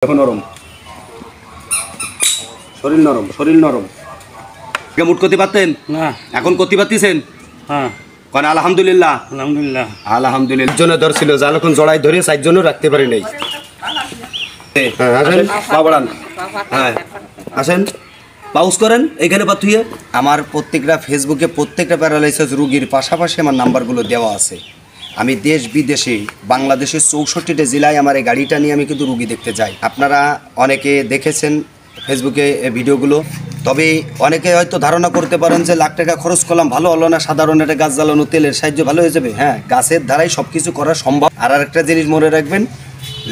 এখন নরম, শরীর নরম, শরীর নরম। মুট করতে পারতেন না, এখন করতে পারতেছেন? হ্যাঁ কারণ আলহামদুলিল্লাহ আলহামদুলিল্লাহ আলহামদুলিল্লাহ। জনে ধরছিল যখন জড়াই ধরে 4 জনও রাখতে পারি নাই। হ্যাঁ আসেন, পা বাড়ান, হ্যাঁ আসেন, পাউজ করেন এইখানে পাথুইয়ে। আমার প্রত্যেকটা ফেসবুকে প্রত্যেকটা প্যারালাইসিস রোগীর পাশাপাশি আমার নাম্বারগুলো দেওয়া আছে। আমি দেশ বিদেশে বাংলাদেশের 64টা জেলায় আমার এই গাড়িটা নিয়ে আমি কিন্তু রুগী দেখতে যাই। আপনারা অনেকে দেখেছেন ফেসবুকে ভিডিওগুলো, তবে অনেকে হয়তো ধারণা করতে পারেন যে লাখ টাকা খরচ করলাম ভালো হলো না, সাধারণ একটা গাছ জ্বালানো তেলের সাহায্যে ভালো হয়ে যাবে। হ্যাঁ, গাছের দ্বারাই সব কিছু করা সম্ভব। আর একটা জিনিস মনে রাখবেন,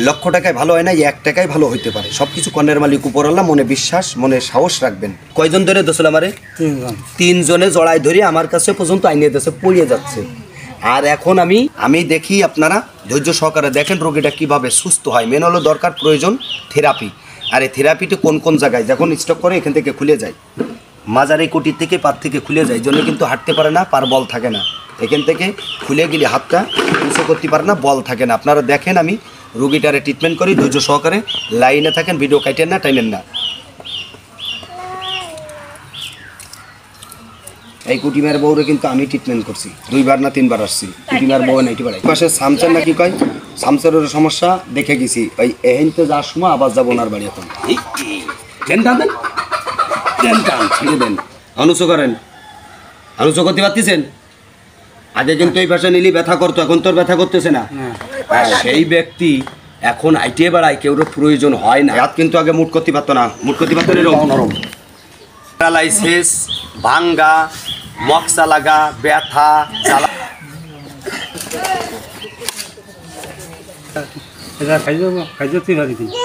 লক্ষ টাকায় ভালো হয় না, 1 টাকায় ভালো হইতে পারে। সব কিছু কর্ণের মালিক উপরওয়ালা, মনে বিশ্বাস, মনে সাহস রাখবেন। কয়জন ধরে দোষল আমারে? 3 জনে জড়াই ধরে আমার কাছে পর্যন্ত আইনে দেশে পড়িয়ে যাচ্ছে। আর এখন আমি দেখি, আপনারা ধৈর্য সহকারে দেখেন রোগীটা কিভাবে সুস্থ হয়। মেন হলো দরকার প্রয়োজন থেরাপি। আর এই থেরাপিটা কোন কোন জায়গায় যখন স্টক করে এখান থেকে খুলে যায়, মাজার এই কোটির থেকে পার থেকে খুলে যায়, জন্য কিন্তু হাঁটতে পারে না, পার বল থাকে না। এখান থেকে খুলে গেলে হাতটা উঁচু করতে পারে না, বল থাকে না। আপনারা দেখেন আমি রোগীটারে ট্রিটমেন্ট করি, ধৈর্য সহকারে লাইনে থাকেন, ভিডিও কাটেন না, টাইনেন না। এই কুটিমার বউরে কিন্তু আমি ট্রিটমেন্ট করছি, 2 বার না 3 বার আসছি। কুটিমার বউ নাইটি বাড়াই পাশে সামচার না কি কয়, সামচারের সমস্যা দেখে গেছি। ওই এহেনতে যাওয়ার সময় আবার যাবো ওনার বাড়ি। এখন দেন ছেড়ে দেন, অনুচ করেন, অনুচ করতে পারতেছেন? আগে কিন্তু এই ভাষা নিলি ব্যথা করতো, এখন তোর ব্যথা করতেছে না। সেই ব্যক্তি এখন আইটিয়ে বেড়ায়, কেউর প্রয়োজন হয় না। হাত কিন্তু আগে মুট করতে পারতো না, মুট করতে পারতো নরম। প্যারালাইসিস, ভাঙ্গা, মক্সা লাগা, ব্যথা, জ্বালা।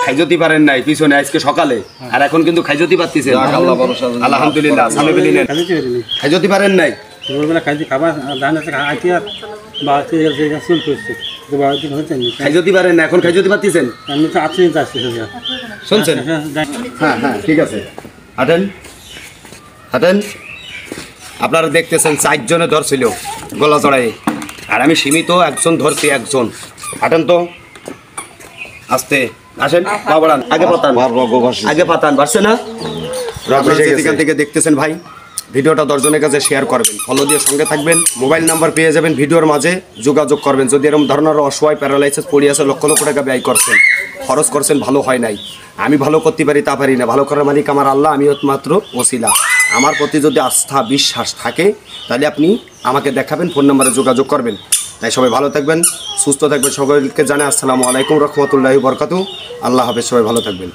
খাইজতি পারেন নাই পিছনে আজকে সকালে, আর এখন কিন্তু খাইজতি পারতেছেন আলহামদুলিল্লাহ। খাইজতি পারেন নাই, খাইজতি পারেন না, এখন খাইজতি পারতেছেন, শুনছেন? হ্যাঁ হ্যাঁ ঠিক আছে, হাঁটেন হাঁটেন। আপনারা দেখতেছেন 4 জনে ধরছিল গলা চড়াই, আর আমি সীমিত একজন ধরছি, একজন। হাঁটেন তো, আস্তে আসেন, পা বাড়ান, আগে পাতান, আগে পাতান, বাড়ছে না? এখান থেকে দেখতেছেন ভাই, ভিডিওটা 10 জনের কাছে শেয়ার করবেন, ফলো দিয়ে সঙ্গে থাকবেন। মোবাইল নাম্বার পেয়ে যাবেন ভিডিওর মাঝে, যোগাযোগ করবেন। যদি এরকম ধরনের অসহায় প্যারালাইসিস পড়ে আছে, লক্ষ লক্ষ টাকা ব্যয় করছেন, খরচ করছেন, ভালো হয় নাই। আমি ভালো করতে পারি তা পারি না, ভালো করার মালিক আমার আল্লাহ, আমি মাত্র ওসিলা। আমার প্রতি যদি আস্থা বিশ্বাস থাকে তাহলে আপনি আমাকে দেখাবেন, ফোন নাম্বারে যোগাযোগ করবেন। তাই সবাই ভালো থাকবেন, সুস্থ থাকবেন। সকলকে জানাই আসসালামু আলাইকুম রহমতুল্লাহি বরকাতু। আল্লাহ হাফেজ, সবাই ভালো থাকবেন।